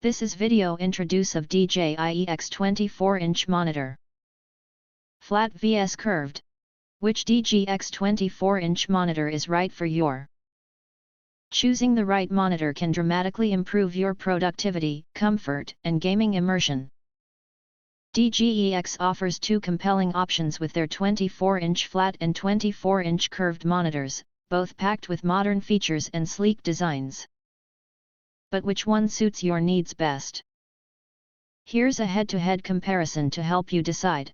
This is video introduce of DJiEX 24-inch monitor. Flat vs curved. Which DJiEX 24-inch monitor is right for your? Choosing the right monitor can dramatically improve your productivity, comfort, and gaming immersion. DJiEX offers two compelling options with their 24-inch flat and 24-inch curved monitors, both packed with modern features and sleek designs. But which one suits your needs best? Here's a head-to-head comparison to help you decide.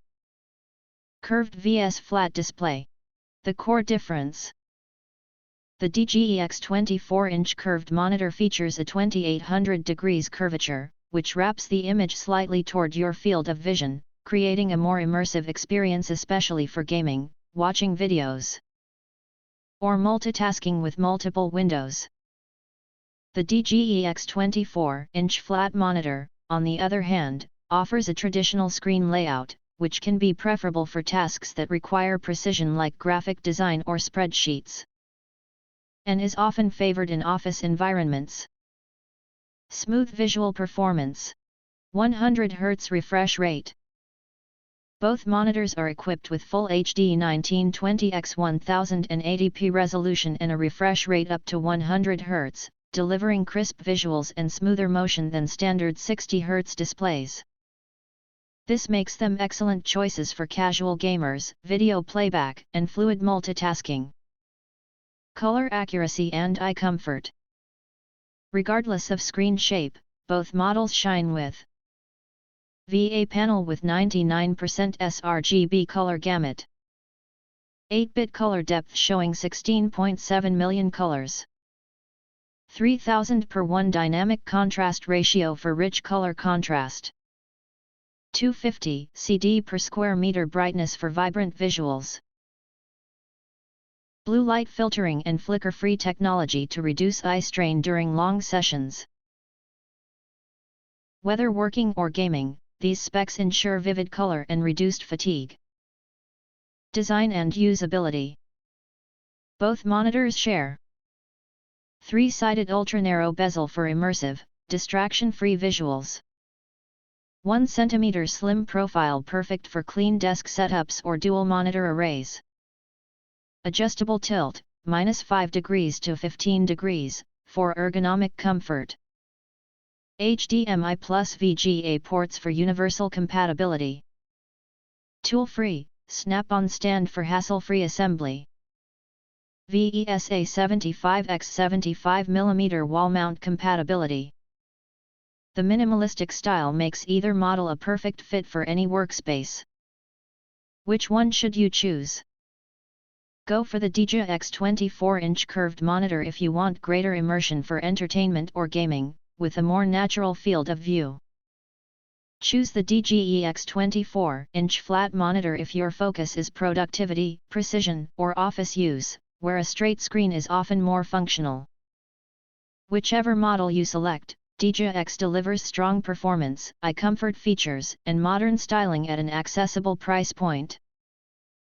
Curved vs flat display. The core difference. The DJiEX 24-inch curved monitor features a 2800 degrees curvature, which wraps the image slightly toward your field of vision, creating a more immersive experience especially for gaming, watching videos, or multitasking with multiple windows. The DJiEX 24-inch flat monitor, on the other hand, offers a traditional screen layout, which can be preferable for tasks that require precision like graphic design or spreadsheets, and is often favored in office environments. Smooth visual performance. 100 Hz refresh rate. Both monitors are equipped with Full HD 1920x1080p resolution and a refresh rate up to 100 Hz, delivering crisp visuals and smoother motion than standard 60 Hz displays. This makes them excellent choices for casual gamers, video playback, and fluid multitasking. Color accuracy and eye comfort. Regardless of screen shape, both models shine with VA panel with 99% sRGB color gamut, 8-bit color depth showing 16.7 million colors, 3000:1 dynamic contrast ratio for rich color contrast, 250 CD per square meter brightness for vibrant visuals, blue light filtering and flicker-free technology to reduce eye strain during long sessions. Whether working or gaming, these specs ensure vivid color and reduced fatigue. Design and usability. Both monitors share 3-sided ultra-narrow bezel for immersive, distraction-free visuals, 1 cm slim profile perfect for clean desk setups or dual monitor arrays, adjustable tilt, -5 degrees to 15 degrees, for ergonomic comfort, HDMI plus VGA ports for universal compatibility, tool-free, snap-on stand for hassle-free assembly, VESA 75x75mm wall mount compatibility. The minimalistic style makes either model a perfect fit for any workspace. Which one should you choose? Go for the DJiEX 24-inch curved monitor if you want greater immersion for entertainment or gaming, with a more natural field of view. Choose the DJiEX 24-inch flat monitor if your focus is productivity, precision, or office use, where a straight screen is often more functional. Whichever model you select, DJiEX delivers strong performance, eye comfort features, and modern styling at an accessible price point.